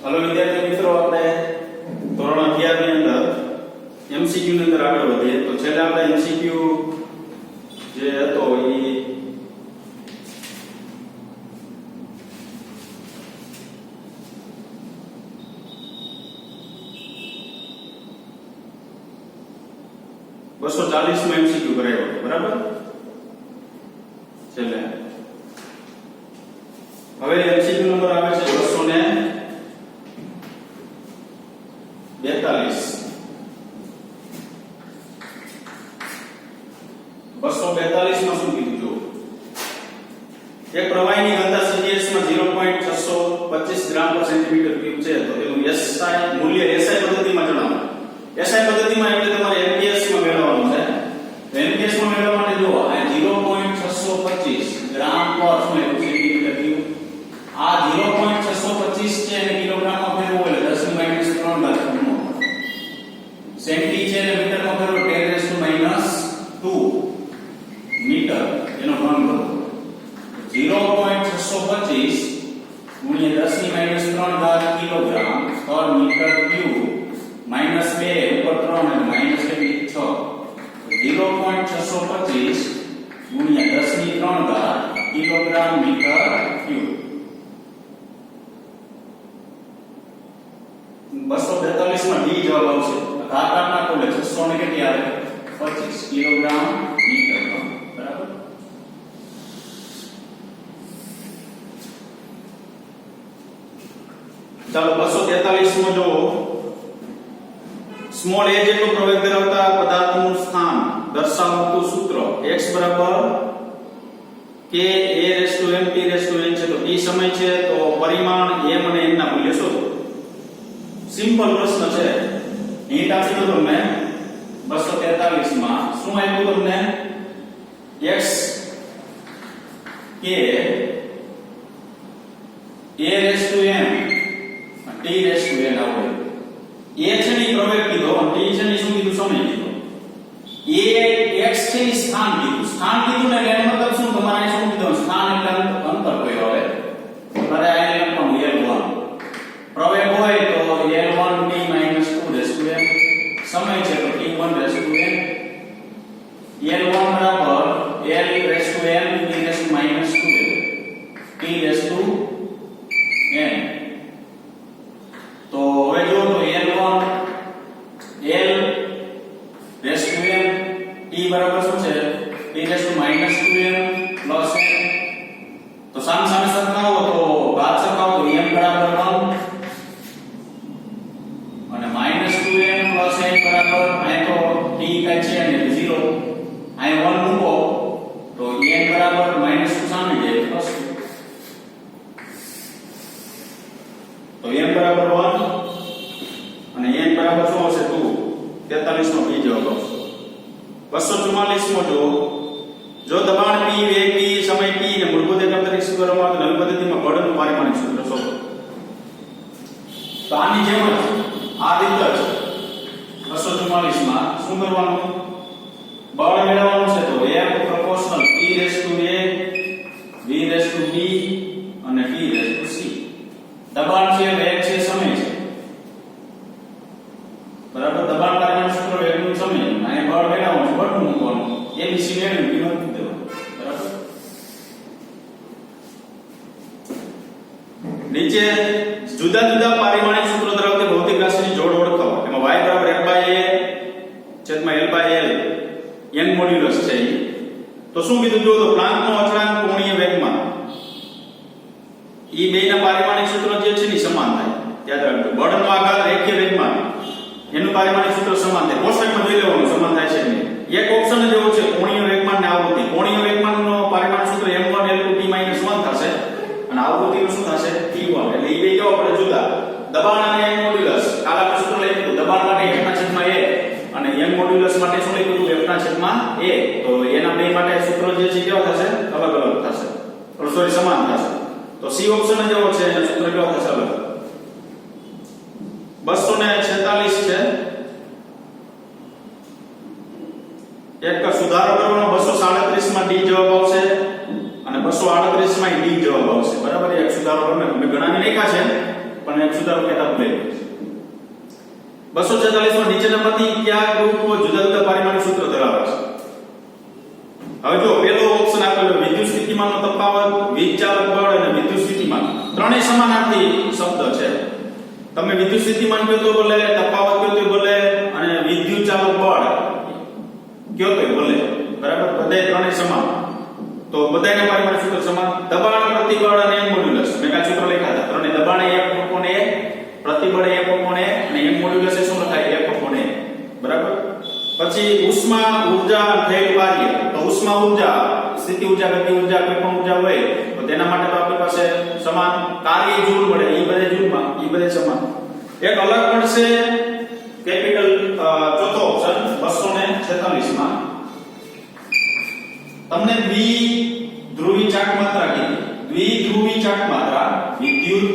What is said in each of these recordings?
Hello विद्यार्थी मित्रों, આપણે ધોરણ 11 ની અંદર એમસીક્યુ ની અંદર આગળ વધીએ તો છેલ્લે આપણે એમસીક્યુ જે હતો એ બસો 40 માં એમસીક્યુ કરાયો હતો, બરાબર? છેલ્લે હવે એમસીક્યુ નંબર આવે છે 242. 242 માં શું કીધું જો એક પ્રવાહીની ઘનતા CDS માં 0.625 ગ્રામ પર સેન્ટીમીટર ક્યુબ છે તો તેનું SI મૂલ્ય SI પદ્ધતિમાં જણાવો. SI પદ્ધતિમાં એટલે તમારે MPS માં મેળવવાનું છે. MPS માં મેળવવા માટે જો આ 0.625 ગ્રામ પર સેન્ટીમીટર ક્યુબ, આ 0.625 છે અને કિલોગ્રામમાં ફેરવવું એટલે 10 ની -3 ઘાત સેન્ટી છે અને મીટરમાં ફેરવો 10 મીટર એનો ઘન કરો. 0.625 ગુણ્યા 10 ની -3 ઘાત કિલોગ્રામ પર મીટર ક્યુબ -2 ઉપર 3 અને -6. 0.625 ગુણ્યા 10 ની 3 ઘાત કિલોગ્રામ મીટર ક્યુબ. 242 માં ડી જવાબ આવશે. ઘાત નાખો એટલે 600 ને કેટલી આવે? 25 કિલોગ્રામ મીટર ઘન, બરાબર? ચાલો 243 માં જો સ્મોલ a જેટલો પ્રવેગ ધરાવતા પદાર્થનું સ્થાન દર્શાવતું સૂત્ર x બરાબર k a/m t/n છે તો t સમય છે તો પરિમાણ m અને n ના મૂલ્ય શોધો. સિમ્પલ પ્રશ્ન છે. હિન્ટ આપી દો તમને. 243 માં શું આપ્યું તમને? x k a/m t/n આવે. a છે ની પ્રવેગ કીધો અને t છે ની શું કીધું? સમય કીધો. a x છે ની સ્થાન કીધું. સ્થાન કીધું ને એનો મતલબ શું? તમારે શું કીધું? સ્થાન એટલે અંતર કયો આવે. તમારે આ લખવાનું l1. પ્રવેગ હોય તો l1 t - 2/n. સમય છે તો t1/n. l1 બરાબર l/n t/n. તો હવે જો તો l1 l/n t બરાબર શું છે? t/-2n plus n. તો સામ સામે સરખાવો તો ઘાત સરખાવો તો m બરાબર 1 અને -2n પ્લસ n બરાબર અહીં તો t કાઈ છે ને 0. અહીં 1 મૂકો તો n બરાબર -2 સામે જાય પ્લસ 2. તો m બરાબર 1 અને n બરાબર શું આવશે? 2. 43 નો બી જવાબ આવશે. 244 માં જો દબાણ p, વેગ v, સમય t ને મૂળભૂત એકમ તરીકે સ્વીકારવામાં આવે તો નવી પદ્ધતિમાં બળનું પારિમાણિક સૂત્ર શોધો. તો આની જેમ જ આ રીત જ 244 માં શું કરવાનું? બળ મેળવવાનું છે તો f પ્રોપોર્શનલ p/a v/b અને t/c. દબાણ છે, વેગ છે, સમય છે, બરાબર? દબાણ પારિમાણિક સૂત્ર વેગનું સમય અને બળ મેળવવાનું છે, બળનું મૂકવાનું. abc મેળવીને કિંમત મૂકી દેવાની, બરાબર? નીચે જુદા જુદા પારિમાણિક સૂત્રો ધરાવતી ભૌતિક રાશિની જોડ ઓળખો. એમાં y બરાબર f/a/l/l n મોડ્યુલસ છે. તો શું કીધું? જો તો પ્લાન્કનો અચળાંક કોણીય વેગમાં ઈ બેના પારિમાણિક સૂત્રો જે છે ની સમાન થાય. યાદ રાખજો. બળનો આઘાત રેખીય વેગમાં એનું પારિમાણિક સૂત્ર સમાન થાય. કોષ્ટકમાં જોઈ લેવાનું સમાન થાય છે નહીં. એક ઓપ્શન જ એવો છે કોણીય વેગમાન ને આવૃત્તિ. કોણીય વેગમાનનો પારિમાણિક સૂત્ર m1 l2 t - 1 થશે અને આવૃત્તિનું શું થશે? t1. એટલે ઈ બે કેવા પડે? જુદા. દબાણ અને n મોડ્યુલસ. કાલ આપણે સૂત્ર લઈ લીધું. દબાણ માટે f/a અને n મોડ્યુલસ માટે શું લઈ લીધું? f/a. તો એના બે માટે સૂત્ર જે છે કેવા થશે? અલગ અલગ થશે. સોરી, સમાન થશે. તો c ઓપ્શન જ એવો છે એના સૂત્ર કેવા થશે? અલગ. 246 છે. એક સુધારો કરવાનો. 237 માં ડી જવાબ આવશે અને 238 માં ડી જવાબ આવશે. બરાબર? એક સુધારો કરવાનો. મેં ગણાવી નાખ્યા છે પણ એક સુધારો કહેતા ભૂલાઈ ગયો છે 246 માં નીચેનામાંથી કયા ગ્રુપ જુદા જુદા પારિમાણિક સૂત્ર ધરાવે છે હવે જો પહેલો ઓપ્શન આપેલો વિદ્યુત સ્થિતિમાનનો તફાવત વીજચાલક બળ અને વિદ્યુત સ્થિતિમાન ત્રણેય સમાનાર્થી શબ્દ છે તમે વિદ્યુત સ્થિતિમાન કહો તો બોલે તફાવત કહો તો બોલે અને વિદ્યુત ચાલક બળ કહો તો બોલે બરાબર બધાય ત્રણેય સમાન તો બધાયના પારિમાણિક સૂત્ર સમાન દબાણ પ્રતિબળ અને એમ મોડ્યુલસ મેં કા સૂત્ર લખ્યા હતા ત્રણેય દબાણ એ F/A પ્રતિબળ એ F/A અને એમ મોડ્યુલસ એ શું લખાય F/A બરાબર પછી ઉષ્મા ઊર્જા થયેલ કાર્ય તો ઉષ્મા ઊર્જા સ્થિતિ ઊર્જા ગતિ ઊર્જા કોઈ પણ ઊર્જા હોય તો તેના માટે તો આપણી પાસે સમાન કાર્ય જૂલ મળે એ બધે જૂલમાં એ બધે સમાન એક અલગ પડશે કેપિટલ ચોથો ઓપ્શન 246 માં તમને દ્વિધ્રુવી ચાક માત્રા કીધી દ્વિધ્રુવી ચાક માત્રા વિદ્યુત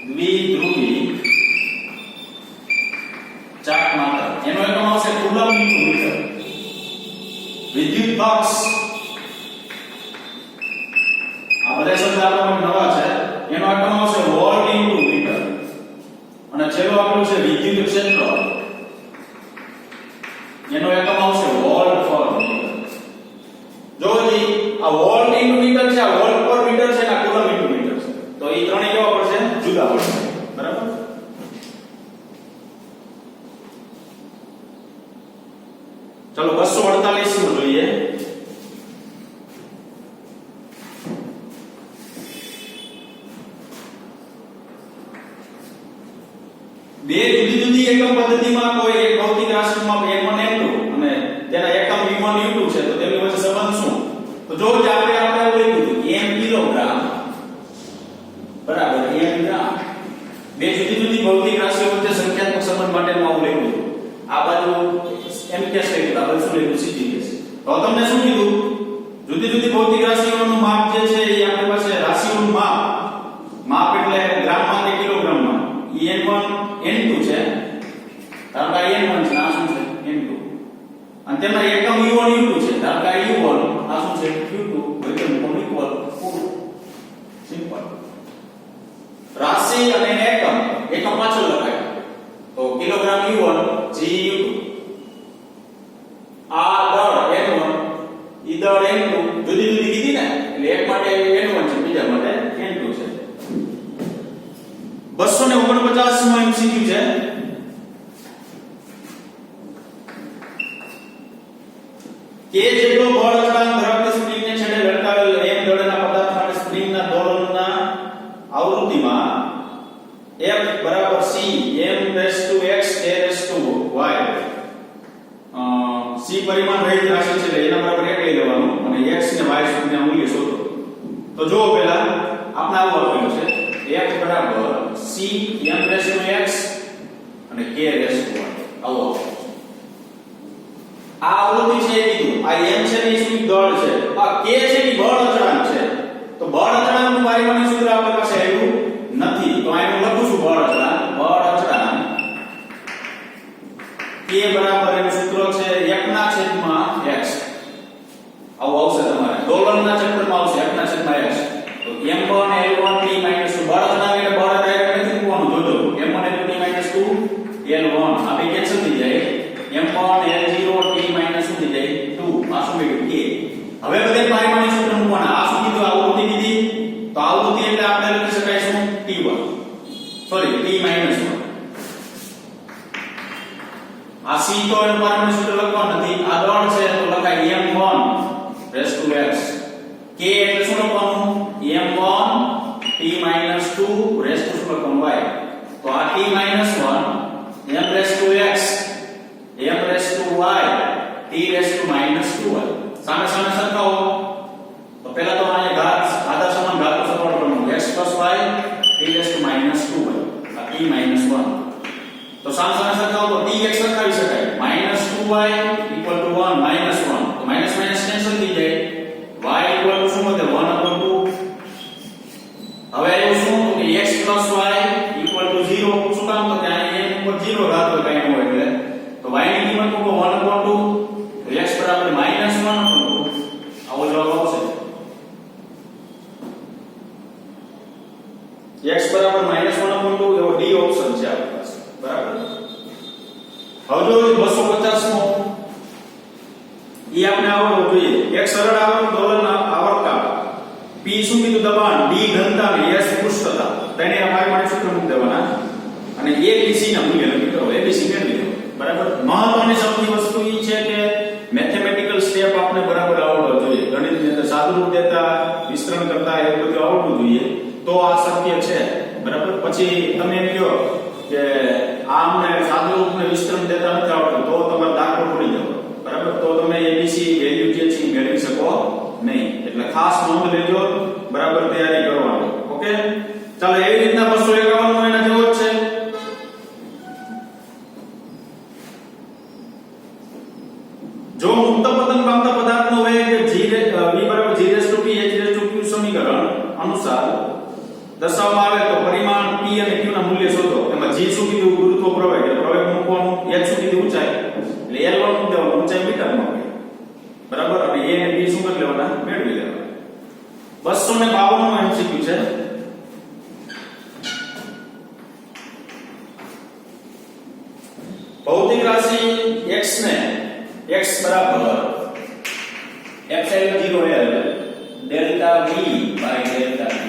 દ્વિધ્રુવી ચાક માત્રા એનો એકમ આવશે કુલમ મીટર વિદ્યુત પક્ષ આ બધા શબ્દ આપણા નવા છે એનો એકમ આવશે વોલ્ટ ઇન્ટુ મીટર અને છેલ્લો આપણું છે વિદ્યુત ક્ષેત્ર એનો એકમ આવશે વોલ્ટ પર મીટર જોજી આ વોલ્ટ ઇન્ટુ મીટર છે આ વોલ્ટ પર મીટર છે અને આ કુલમ ઇન્ટુ મીટર છે તો એ ત્રણેય કેવા પડશે જુદા પડશે બરાબર चलो 248 में જોઈએ બે જુદી જુદી એકમ પદ્ધતિમાં કોઈ એક ભૌતિક રાશિમાં M1 M2 અને તેના એકમ V1 U2 છે તો તેમની વચ્ચે સંબંધ શું તો જો આપણે એવું લખ્યું M કિલોગ્રામ બરાબર M ગ્રામ બે જુદી જુદી ભૌતિક રાશિઓ વચ્ચે સંખ્યાત્મક સંબંધ માટેનું આવું લખ્યું આ બાજુ એમ કે છે કે આપણે શું લખ્યું સીધી કે તો તમને શું કીધું જુદી જુદી ભૌતિક રાશિઓનું માપ જે છે એ આપણી પાસે રાશિઓનું માપ એટલે ગ્રામમાં કે કિલોગ્રામમાં n1 n2 છે કારણ કે n1 છે આ શું છે n2 અને તેના એકમ u1 u2 છે કારણ કે u1 આ શું છે u2 એકમ ઇક્વલ સિમ્પલ રાશિ અને એકમ પાછળ લખાય તો કિલોગ્રામ u1 g u2 આ દળ n1 ઈ દળ n2 જુદી જુદી કીધી ને એટલે એક માટે n1 છે બીજા માટે n2 છે 249 નો MCQ છે કે જેટલો બળ અચળાંક ધરાવતી સ્પ્રિંગને છેડે લટકાવેલ m દળના પદાર્થ માટે સ્પ્રિંગના દોલનના આવૃત્તિમાં F બરાબર c m(x) a(y) c પરિમાણ રહિત રાશિ છે એટલે એના બરાબર 1 લઈ લેવાનું અને x ને y સુધીના મૂલ્ય શોધો તો જો પહેલા આપણે આવું આપેલું છે f બરાબર c m(x) અને k(y) આવો આ આવૃત્તિ છે એ કીધું આ m છે ને એ શું દળ છે આ k છે એ બળ અચળાંક છે તો બળ અચળાંકનું પારિમાણિક સૂત્ર આપણી પાસે આવ્યું નથી તો અહીં હું લખું છું બળ અચળાંક k બરાબર એનું સૂત્ર છે 1/x આવું આવશે તમારે દોલનના ચક્રમાં આવશે 1/x તો m1 l1 t - 2 બળ અચળાંક એટલે બળ ડાયરેક્ટ નથી મૂકવાનું જોજો m1 l2 t - 2 l1 આ બે કેન્સલ થઈ જાય m1 l0 t - શું થઈ જાય 2 આ શું મળ્યું k હવે બધે પારિમાણિક સૂત્ર મૂકવાના આ શું કીધું આવૃત્તિ કીધી તો આવૃત્તિ એટલે આપણે લખી શકાય શું t1 સોરી t - 1 આ c તો એનું પારિમાણિક સૂત્ર લખવાનું નથી આ દળ છે તો લખાય m1 x k એટલે શું લખવાનું m1 t - 2 શું લખવાનું y તો આ t - 1 m(x) m(y) t - 2y સામે સામે સરખાવો તો પહેલા તો આને ઘાત આધા સમાન ઘાતો સરવાળો કરવાનો x + y t - 2y આ t - 1 તો સામે સામે સરખાવો તો t x સરખાવી શકાય -2y = 1 -1 તો માઈનસ માઈનસ કેન્સલ થઈ જાય y = શું વધે 1/2 હવે એવું શું કે x + y = 0 શું કામ તો કે અહીં n ઉપર 0 ઘાત હોય કાઈ ન હોય એટલે તો y ની કિંમત મૂકો 1/2 તો x બરાબર -1/2 આવો બરાબર -1/2 એવો ડી ઓપ્શન છે આપણી પાસે બરાબર. હવે જો 250 નો ઈ આપણે આવડવું જોઈએ. એક સરળ આવર્ત દોલન આવર્તકાળ, P શું કીધું દબાણ, D ઘનતા અને S પૃષ્ઠતા, તેને આ પારિમાણિક સૂત્ર મૂકી દેવાના અને ABC ના મૂલ્ય નક્કી કરો. ABC મેળવી લો બરાબર. મહત્વની સૌથી વસ્તુ ઈ છે કે મેથેમેટિકલ સ્ટેપ આપણે બરાબર આવડવો જોઈએ. ગણિતની અંદર સાદુરૂપ દેતા, વિસ્તરણ કરતા એ બધું આવડવું જોઈએ તો આ શક્ય છે બરાબર. પછી તમે એમ કહો કે આમને સાદુરૂપ ને વિસ્તરણ દેતા નથી આવડતું તો તમારો દાખલો પડી જાય બરાબર. તો તમે ABC વેલ્યુ જે છે મેળવી શકો નહીં. એટલે ખાસ નોંધ લેજો બરાબર, તૈયારી કરવાની. ઓકે, ચાલો એવી રીતના 251 નો એના જેવો જ છે. જો મુક્ત પતન પામતા પદાર્થનો વેગ v બરાબર g/p h/q સમીકરણ અનુસાર દર્શાવવામાં આવે તો પરિમાણ p અને q ના મૂલ્ય શોધો. એમાં g શું કીધું, ગુરુત્વ પ્રવેગ, એટલે પ્રવેગ મૂકવાનું, h શું કીધું, ઊંચાઈ, એટલે l1 મૂકી દેવાનું, ઊંચાઈ મીટરમાં હોય બરાબર. અને a અને b શું કરી લેવાના, મેળવી લેવાના. 252 નો MCQ છે. ભૌતિક રાશિ x ને x બરાબર epsilon 0 l delta v by delta t.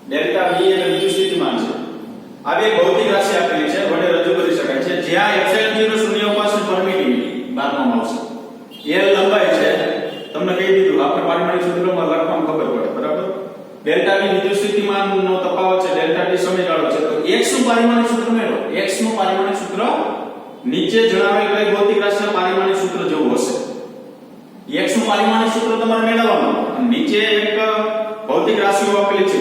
Delta v એટલે વિદ્યુત સ્થિતિમાન છે. આ બે ભૌતિક રાશિ આપેલી છે, વડે રજૂ કરી શકાય છે. જ્યાં epsilon 0 શૂન્યાવકાશની પરમિટિવિટી બારમાં આવશે. l લંબાઈ છે, તમને કહી દીધું આપણે પારિમાણિક સૂત્રમાં લખવામાં ખબર પડે બરાબર. ડેલ્ટા v વિદ્યુત સ્થિતિમાનનો તફાવત છે, ડેલ્ટા t સમયગાળો છે. તો x નું પારિમાણિક સૂત્ર મેળવો. x નું પારિમાણિક સૂત્ર નીચે જણાવેલ કઈ ભૌતિક રાશિના પારિમાણિક સૂત્ર જેવું હશે. x નું પારિમાણિક સૂત્ર તમારે મેળવવાનું. નીચે એક ભૌતિક રાશિઓ આપેલી છે,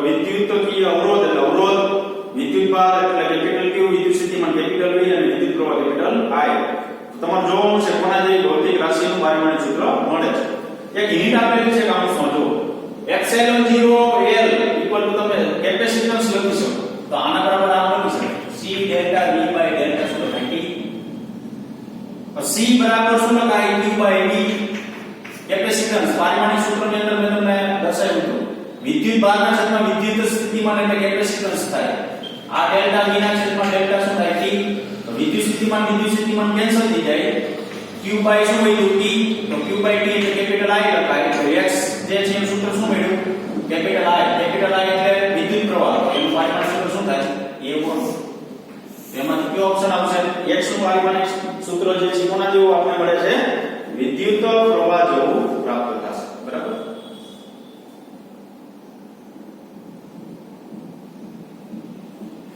વિદ્યુતીય અવરોધ એટલે અવરોધ, વિદ્યુતભાર એટલે કેપિટલ Q, વિદ્યુત સ્થિતિમાન કેપિટલ V અને વિદ્યુત પ્રવાહ કેપિટલ I. તમારે જોવાનું છે કોના જેવી ભૌતિક રાશિનું પારિમાણિક સૂત્ર મળે છે. એક હિન્ટ આપેલી છે કાઉન્સમાં જો epsilon 0 l ઇક્વલ ટુ તમે કેપેસિટન્સ લખી શકો તો આના બરાબર આ લખી શકો c delta v by delta શું લખાય t. c બરાબર શું લખાય q બાય v. કેપેસિટન્સ પારિમાણિક સૂત્રની અંદર મેં તમને દર્શાવ્યું હતું, વિદ્યુત ભારના છેદમાં વિદ્યુત સ્થિતિમાન એટલે કેપેસિટન્સ થાય. આ ડેલ્ટા v ના છેદમાં ડેલ્ટા શું થાય t. તો વિદ્યુત સ્થિતિમાન કેન્સલ થઈ જાય. q બાય શું મળ્યું t, તો q બાય t એટલે કેપિટલ I લખાય. તો x જે છે એનું સૂત્ર શું મળ્યું, કેપિટલ I. કેપિટલ I એટલે વિદ્યુત પ્રવાહ, એનું પારિમાણિક સૂત્ર શું થાય a1. તેમાંથી કયો ઓપ્શન આવશે, x નું પારિમાણિક સૂત્ર જે છે કોના જેવું આપણે મળે છે, વિદ્યુત પ્રવાહ જેવું પ્રાપ્ત થશે બરાબર.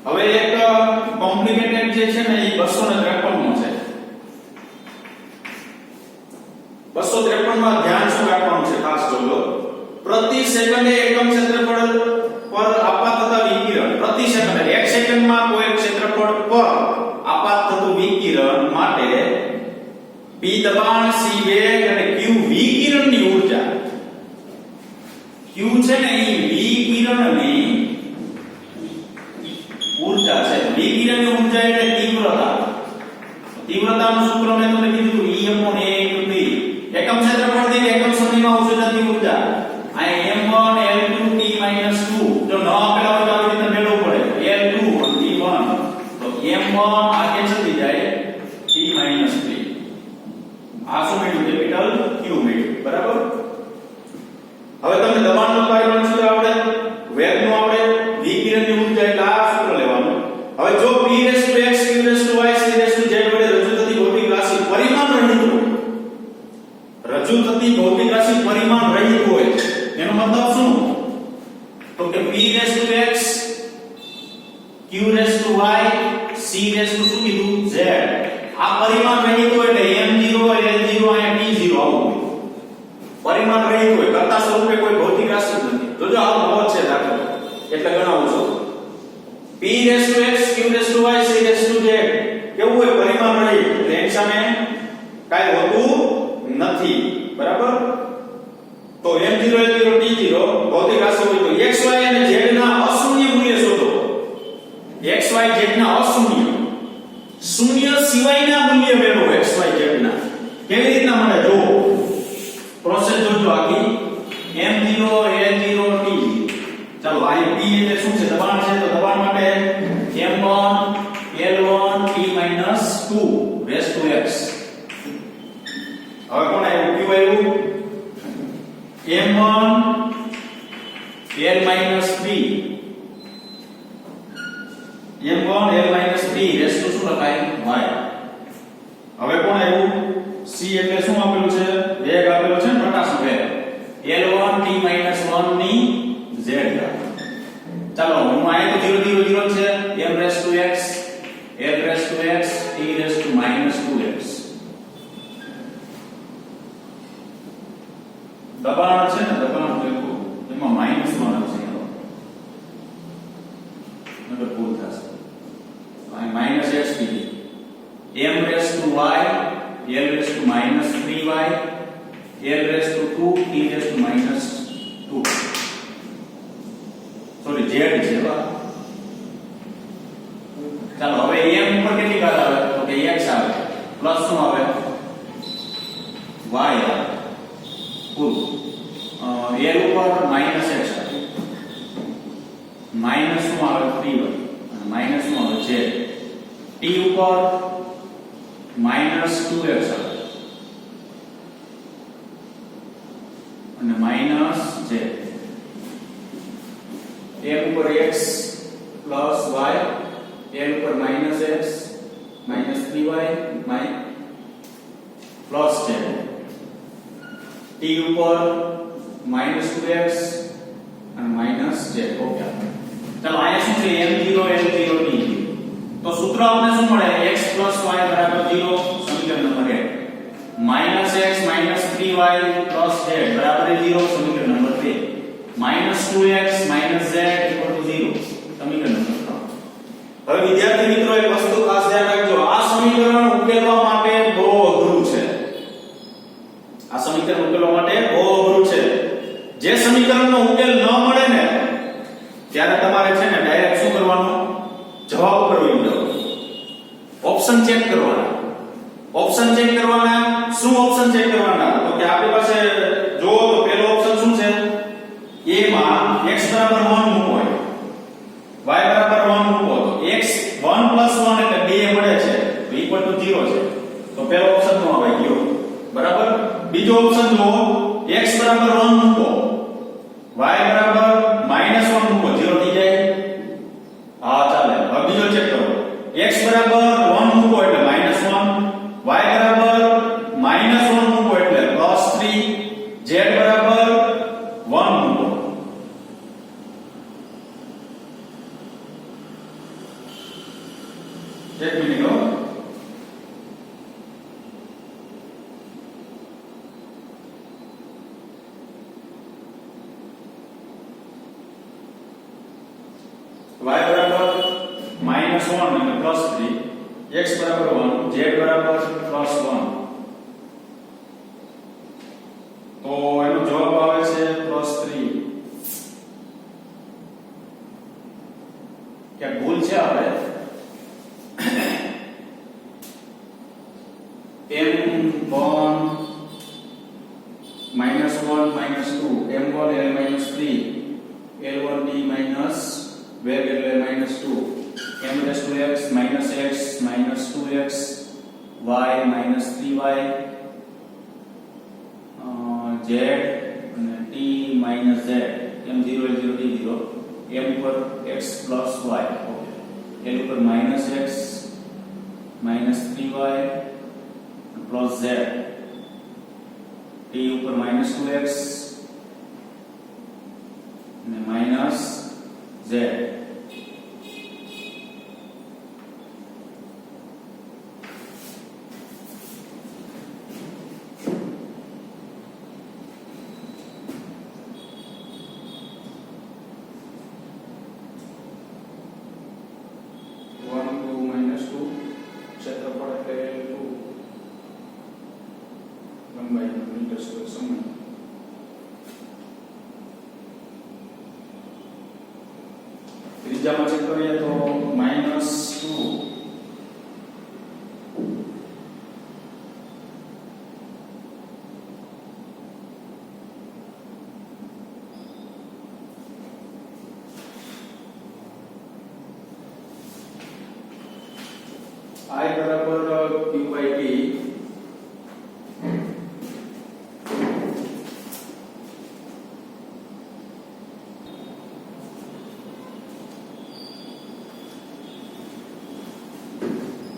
હવે એક કોમ્પ્લિકેટેડ જે છે ને એ 253 નો છે. 253 માં ધ્યાન શું રાખવાનું છે ખાસ જોજો. પ્રતિ સેકન્ડે એકમ ક્ષેત્રફળ પર આપાત થતા વિકિરણ, પ્રતિ સેકન્ડે 1 સેકન્ડમાં કોઈ ક્ષેત્રફળ પર આપાત થતું વિકિરણ માટે P દબાણ, C વેગ અને Q વિકિરણની ઊર્જા. Q છે ને એ વિકિરણની ઊર્જા છે. વિકિરણની ઊર્જા એટલે તીવ્રતા. તીવ્રતાનું સૂત્ર મેં તમને કીધું E m1 a એકમ ક્ષેત્રફળ દીઠ એકમ સમયમાં ઉત્સર્જિત ઊર્જા. આ m1 L2 t - 2 જો ન આપેલા હોય તો આવી રીતે મેળવવું પડે. L2 t1 તો m1 આ કેન્સલ થઈ જાય t - 3. આ શું મળ્યું, કેપિટલ Q મળ્યું બરાબર. હવે તમને દબાણનું પારિમાણિક સૂત્ર આવડે, વેગનું આવડે, વિકિરણની ઊર્જા એટલે આ સૂત્ર લેવાનું. હવે જો p x q y c z વડે રજૂ થતી ભૌતિક રાશિ પરિમાણ રહિત હોય, રજૂ થતી ભૌતિક રાશિ પરિમાણ રહિત હોય એનો મતલબ શું, તો કે p x q y c શું કીધું z. આ પરિમાણ રહિત હોય એટલે m0 l0 અને t0 આવું હોય. પરિમાણ રહિત હોય, કરતા સ્વરૂપે કોઈ ભૌતિક રાશિ નથી. જોજો આવો નવો છે દાખલો એટલે ગણાવું છું. p x q y c z કેવું હોય, પરિમાણ રહિત એટલે એની સામે કાઈ હોતું નથી બરાબર. તો m0 l0 t0 ભૌતિક રાશિ હોય તો x y અને z ના અશૂન્ય મૂલ્ય શોધો. x y z ના અશૂન્ય, શૂન્ય સિવાયના મૂલ્ય મેળવો x y z ના. કેવી રીતના મળે જો પ્રોસેસ જોજો આખી. m0 l0 t શું છે દબાણ છે તો દબાણ માટે m1 L1 T - 2 rays to x હવે કોણ આવ્યું q આવ્યું m1 L - 3 m1 L - 3 rays two શું લખાય y હવે કોણ આવ્યું c એટલે શું આપેલું છે વેગ આપેલો છે ને પ્રકાશનો વેગ L1 T - 1 ની z ઘાત ચાલો હું આયા તો 0 0 0 છે m raise to x L raise to x T raise to -2x દબાણ છે ને દબાણ લખું એમાં માઈનસ માં આવશે નકર ભૂલ થશે અહીં -x થી m raise to y L raise to -3y L raise to 2 T raise to -2 sorry z છે બા ચાલો હવે m ઉપર કેટલી ઘાત આવે તો કે x આવે પ્લસ શું આવે y આવે કુલ L ઉપર -x આવે માઈનસ શું આવે 3y અને માઈનસ શું આવે z t ઉપર -2x આવે અને માઈનસ z m ઉપર x પ્લસ y l ઉપર -x -3y plus z t ઉપર -2x અને માઈનસ z ઓકે ચાલો આયા શું છે m0 l0 t તો સૂત્ર આપણે શું મળે x y 0 સમીકરણ નંબર 1 -x -3y z 0 સમીકરણ નંબર 2 -2x -z 0 સમીકરણ નંબર 3 હવે વિદ્યાર્થી મિત્રો એક વસ્તુ ખાસ ધ્યાન રાખજો આ સમીકરણ ઉકેલવા માટે બહુ અઘરું છે આ સમીકરણ ઉકેલવા માટે બહુ અઘરું છે જે સમીકરણનો ઉકેલ ન મળે ને ત્યારે તમારે છે ને ડાયરેક્ટ શું કરવાનું જવાબ ઉપર વહી જવાનું ઓપ્શન ચેક કરવાના ઓપ્શન ચેક કરવાના શું ઓપ્શન ચેક કરવાના તો કે આપણી પાસે જો તો પહેલો ઓપ્શન શું છે a માં x 1 મૂકો y 1 મૂકો તો x 1 1 એટલે 2 મળે છે તો ઇક્વલ ટુ 0 છે તો પહેલો ઓપ્શન નો આવે ગયો બરાબર બીજો ઓપ્શન જો x 1 મૂકો y -1 મૂકો 0 થઈ જાય હા ચાલે હવે બીજો ચેક કરો x 1 મૂકો એટલે -1 y -1 મૂકો એટલે +3 z 1 મૂકો એક મિનિટ હો y -1 એટલે +3 x 1 z +1 તો એનો જવાબ આવે છે +3 કે ભૂલ છે આપણે m1 -1 -2 m1 l -3 l1 t minus વેગ એટલે -2 m raised to x -x -2x y -3y z અને t z m0 l0 t0 m ઉપર x plus y okay l ઉપર -x -3y plus z t ઉપર -2x અને minus z ત્રીજામાં check કરીએ તો -2 -2 I બરાબર q/t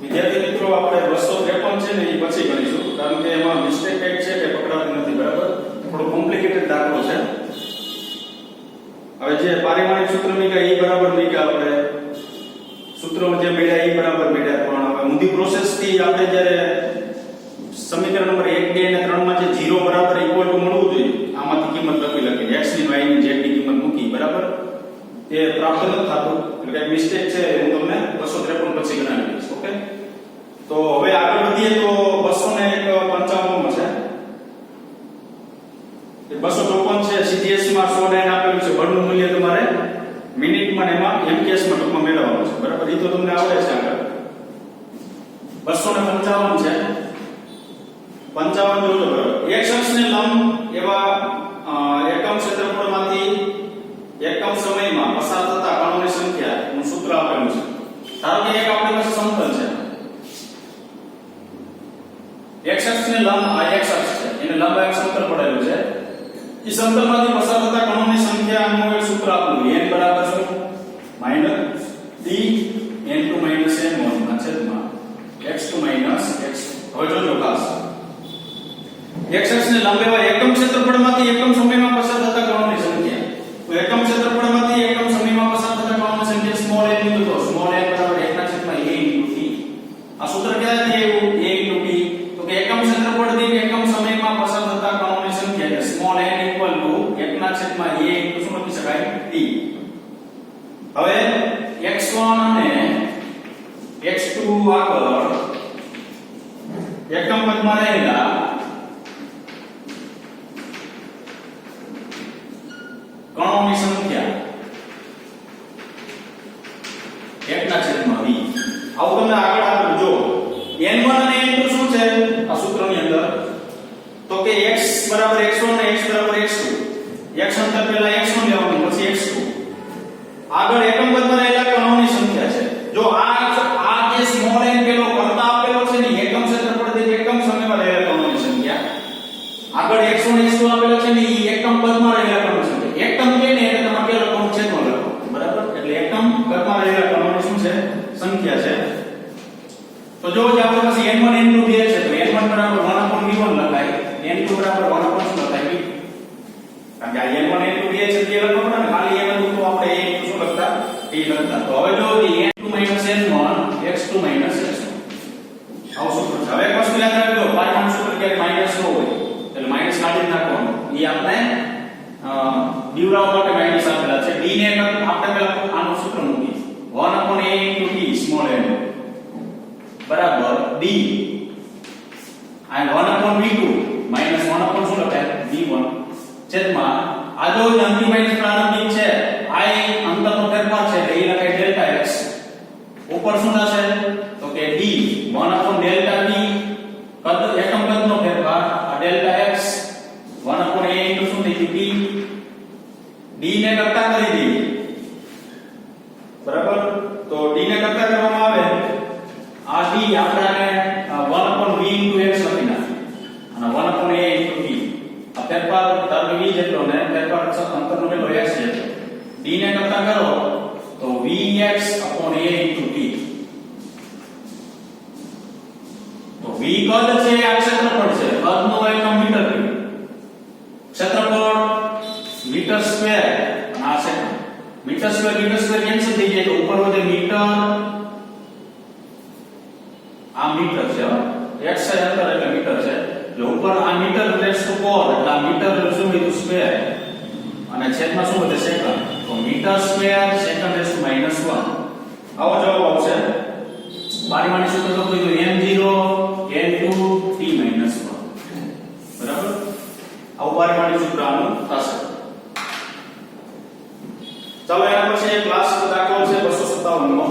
વિદ્યાર્થી મિત્રો આપણે 253 છે ને એ પછી ગણીશું કારણ કે એમાં મિસ્ટેક એક છે કે પકડાતી નથી બરાબર થોડો કોમ્પ્લિકેટેડ દાખલો છે હવે જે પારિમાણિક સૂત્ર મીકા e બરાબર મીકા આપણે સૂત્રો જે મળ્યા e બરાબર મળ્યા પણ હવે ઊંધી પ્રોસેસ થી આપણે જ્યારે સમીકરણ નંબર 1 2 અને 3 માં જે 0 બરાબર ઇક્વલ ટુ મળવું જોઈએ આમાંથી કિંમત લખી x ની y ની z ની કિંમત મૂકી બરાબર તે પ્રાપ્ત ન થતું એટલે કે મિસ્ટેક છે હું તમને 253 પછી ગણાવી દઈશ ઓકે તો હવે આગળ વધીએ તો 255 છે એ 254 છે CGS માં 109 આપેલું છે બળનું મૂલ્ય તમારે મિનિટમાં ને એમાં MKS માં ટૂંકમાં મેળવવાનું છે બરાબર એ તો તમને આવડે છે આગળ 255 છે 55 જોજો બરાબર એક અક્ષને લંબ એવા એકમ ક્ષેત્રફળમાંથી એકમ સમયમાં પસાર થતા કણોની સંખ્યાનું સૂત્ર આપેલું છે ધારો કે એક આપણી પાસે સમતલ છે x અક્ષને લંબ આ x અક્ષ છે એને લંબ એક સમતલ પડેલું છે ઈ સમતલમાંથી પસાર થતા કણોની સંખ્યાનું એક સૂત્ર આપેલું n બરાબર શું -d n2 - n1 ના છેદમાં x2 - x હવે જોજો ખાસ x અક્ષને લંબ એવા એકમ ક્ષેત્રફળમાંથી એકમ સમયમાં પસાર થતા કણોની સંખ્યા તો એકમ ક્ષેત્રફળમાંથી એકમ સમયમાં પસાર થતા કણોની સંખ્યા સ્મોલ n લીધું તો સ્મોલ n બરાબર 1/a * t આ સૂત્ર ક્યાંથી આવ્યું a * t તો કે એકમ ક્ષેત્રફળ દીઠ એકમ સમયમાં પસાર થતા કણોની સંખ્યા એટલે સ્મોલ n = 1/a * શું લખી શકાય t હવે x1 અને x2 આગળ એકમ પદમાં રહેલા કણોની સંખ્યા 1/v આવું તમને આગળ આપેલું જો n1 અને n2 શું છે આ સૂત્રની અંદર તો કે x બરાબર x1 અને x બરાબર x2 x અંતર પહેલા x1 લેવાનું પછી x2 આગળ એકમ પદમાં રહેલા કણોની સંખ્યા છે જો આ જે સ્મોલ n પેલો કરતા આપેલો છે ને એકમ ક્ષેત્રફળ દીઠ એકમ સમયમાં રહેલા કણોની સંખ્યા આગળ x1 x2 આપેલો છે ને ઈ એકમ પદમાં રહેલા કણોની સંખ્યા એકમ કે ને એટલે તમારે પેલો કણ છેદમાં લખો બરાબર એટલે એકમ પદમાં રહેલા કણોની શું છે સંખ્યા છે તો જો જે આપણે પછી n1 n2 બે છે તો n1 બરાબર 1/v1 લખાય n2 બરાબર 1/v શું લખાય કારણ કે આ n1 n2 બે છે તે લખો ને ખાલી n2 તો આપણે a શું લખતા t લખતા તો હવે જો n2 - n1 x2 - x1 આવું સૂત્ર છે હવે એક વસ્તુ યાદ રાખજો પારિમાણિક સૂત્ર કે માઈનસ ન હોય એટલે માઈનસ કાઢી નાખવાનું ઈ આપણે દીવડાવવા માટે માઈનસ આપેલા છે d ને આપણે પહેલા આનું સૂત્ર મૂકી 1/a * t સ્મોલ n બરાબર d and 1/v2 minus 1/ શું લખાય v1 છેદમાં આ જો અંતિમ માઈનસ પ્રારંભિક છે I અંતરનો ફેરફાર છે એટલે એ લખાય ડેલ્ટા x ઉપર શું થશે તો કે d 1/delta t કદ એકમ કદનો ફેરફાર આ ડેલ્ટા x 1/a * શું થઈ ગયું t d ને કરતા કરી દઈએ બરાબર તો d ને કરતા કરવામાં આવે આ d આપણે 1/v * x લખી નાખીએ અને 1/a * t આ ફેરફાર ધારો v જેટલો ને ફેરફાર અંતરનો કેટલો x છે d ને કરતા કરો તો vx/a * t તો v કદ છે આ ક્ષેત્રફળ છે કદનો એકમ મીટર ક્યુબ ક્ષેત્રફળ મીટર સ્ક્વેર અને આ છે મીટર સ્ક્વેર કેન્સલ થઈ જાય તો ઉપર વધે મીટર આ મીટર છે x અંતર એટલે મીટર છે એટલે ઉપર આ મીટર રેસ ટુ 4 એટલે આ મીટર શું કીધું સ્ક્વેર અને છેદમાં શું વધે સેકન્ડ તો metre square second raise to -1 આવો જવાબ આવશે પારિમાણિક સૂત્ર તો કીધું n0 n2 t - 1 બરાબર આવું પારિમાણિક સૂત્ર આનું થશે ચાલો એના પછી એક ક્લાસ દાખલો છે 257 નો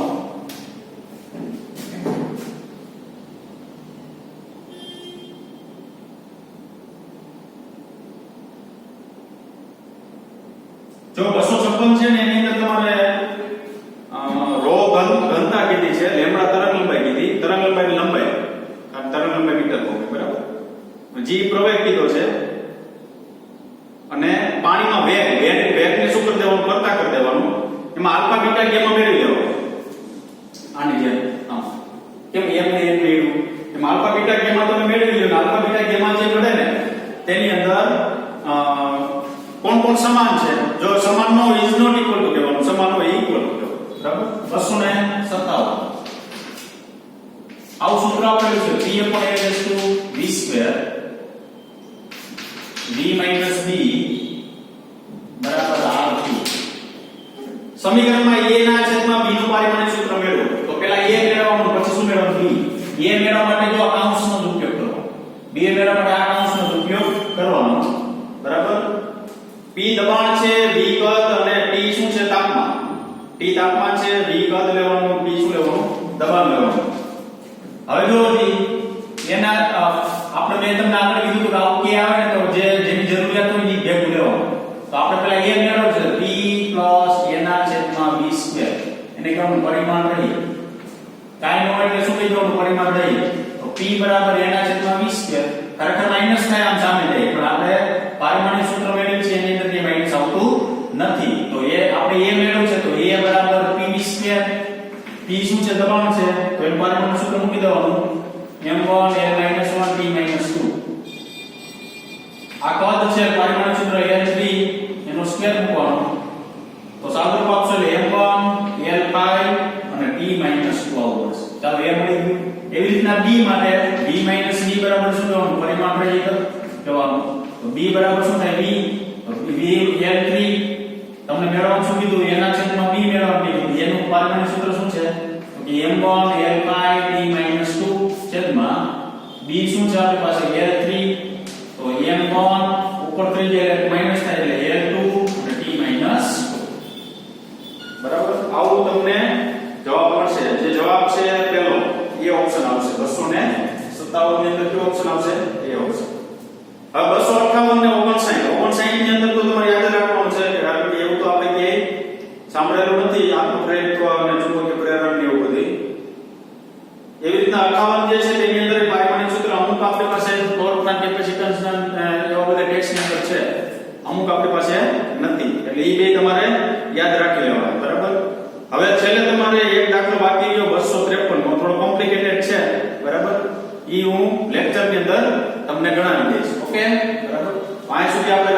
જો 256 છે ને એની અંદર તમારે રો ઘનતા કીધી છે લેમ્બડા તરંગ લંબાઈ કીધી તરંગ લંબાઈ જી પ્રવેગ કીધો છે અને પાણીમાં વેગને શું કરી દેવાનું, કરતા કરી દેવાનું. એમાં આલ્ફા બીટા ગેમા મેળવી લેવાનું. આની જેમ આમ કેમ એમ ને એમ મેળવ્યું, એમાં આલ્ફા બીટા ગેમા તમે મેળવી લો. આલ્ફા બીટા ગેમા જે મળે ને તેની અંદર કોણ સમાન છે. જો સમાન ન હોય ઇઝ નોટ ઇક્વલ ટુ કહેવાનું, સમાન હોય ઇક્વલ ટુ કહેવાનું. બરાબર. 257 આવું સૂત્ર આપેલું છે. P/a/v² v - b બરાબર r3. સમીકરણમાં a ના છેદમાં b નું પારિમાણિક સૂત્ર મેળવો. તો પહેલા a મેળવવાનું, પછી શું મેળવવાનું, b. a મેળવવા માટે જો આ કૌંસનો ઉપયોગ કરવાનો, b મેળવવા માટે આ કૌંસનો ઉપયોગ કરવાનો. બરાબર. p દબાણ છે, v કદ અને t શું છે, તાપમાન. t તાપમાન છે, v કદ લેવાનું, t શું લેવાનું, દબાણ લેવાનું. હવે જો એના આપણે મેં તમને આગળ કીધું કે આવું કે આવે ને તો જેની જરૂરિયાત હોય એ ભેગું લેવાનું. તો આપણે પહેલા a મેળવવું છે. p + a/v². એને કહેવાનું પરિમાણ રહી. કાઈ ન હોય એટલે શું કહી દેવાનું, પરિમાણ રહી. તો p = a/v². ખરેખર માઈનસ થાય આમ સામે જાય, પણ આપણે પારિમાણિક સૂત્ર મેળવ્યું છે એની અંદર જે માઈનસ આવતું નથી. તો એ આપણે a મેળવ્યું છે તો a = pv². p શું છે, દબાણ છે, તો એનું પારિમાણિક સૂત્ર મૂકી દેવાનું m1 l - 1 p - 2. આ કદ છે, પારિમાણિક સૂત્ર l3 એનો સ્ક્વેર મૂકવાનો. તો સાદુરૂપ આપશો એટલે m1 l5 અને t - 2 આવશે. ચાલો એ મળી ગયું. એવી રીતના b માટે b - d બરાબર શું લેવાનું, પરિમાણ રહી કહેવાનું. તો b બરાબર શું થાય, v l3 તમને મેળવવાનું શું કીધું, એના છેદમાં b મેળવવાનું કીધું. એનું પારિમાણિક સૂત્ર શું છે, તો કે m1 l5 t - 2 છેદમાં b શું છે આપણી પાસે l3. તો m1 ઉપર થઈ જાય એટલે માઈનસ થાય એટલે l2 અને t - 2. બરાબર. આવું તમને જવાબ મળશે. જે જવાબ છે પહેલો એ ઓપ્શન આવશે. 257 ની અંદર કયો ઓપ્શન આવશે, એ ઓપ્શન. હવે 258 ને 59 ની અંદર તો તમારે યાદ રાખવાનું છે, કારણ કે એવું તો આપણે કે સાંભળેલું નથી આત્મપ્રેરિત અને ચુંબકીય પ્રેરણ ને એવું બધું. એવી રીતના 58 જે છે તેની અંદર પારિમાણિક સૂત્ર અમુક આપણી પાસે ટોર્ક ના કેપેસિટન્સ ના એવા બધા ટેક્સ્ટ ની અંદર છે, અમુક આપણી પાસે નથી. એટલે એ બે તમારે યાદ રાખી લેવાના. બરાબર. હવે છેલ્લે તમારે એક દાખલો બાકી રહ્યો 253 નો, થોડો કોમ્પ્લિકેટેડ છે. બરાબર. ઈ હું લેક્ચર ની અંદર તમને ગણાવી દઈશ. ઓકે. બરાબર. 5 સુધી આપણે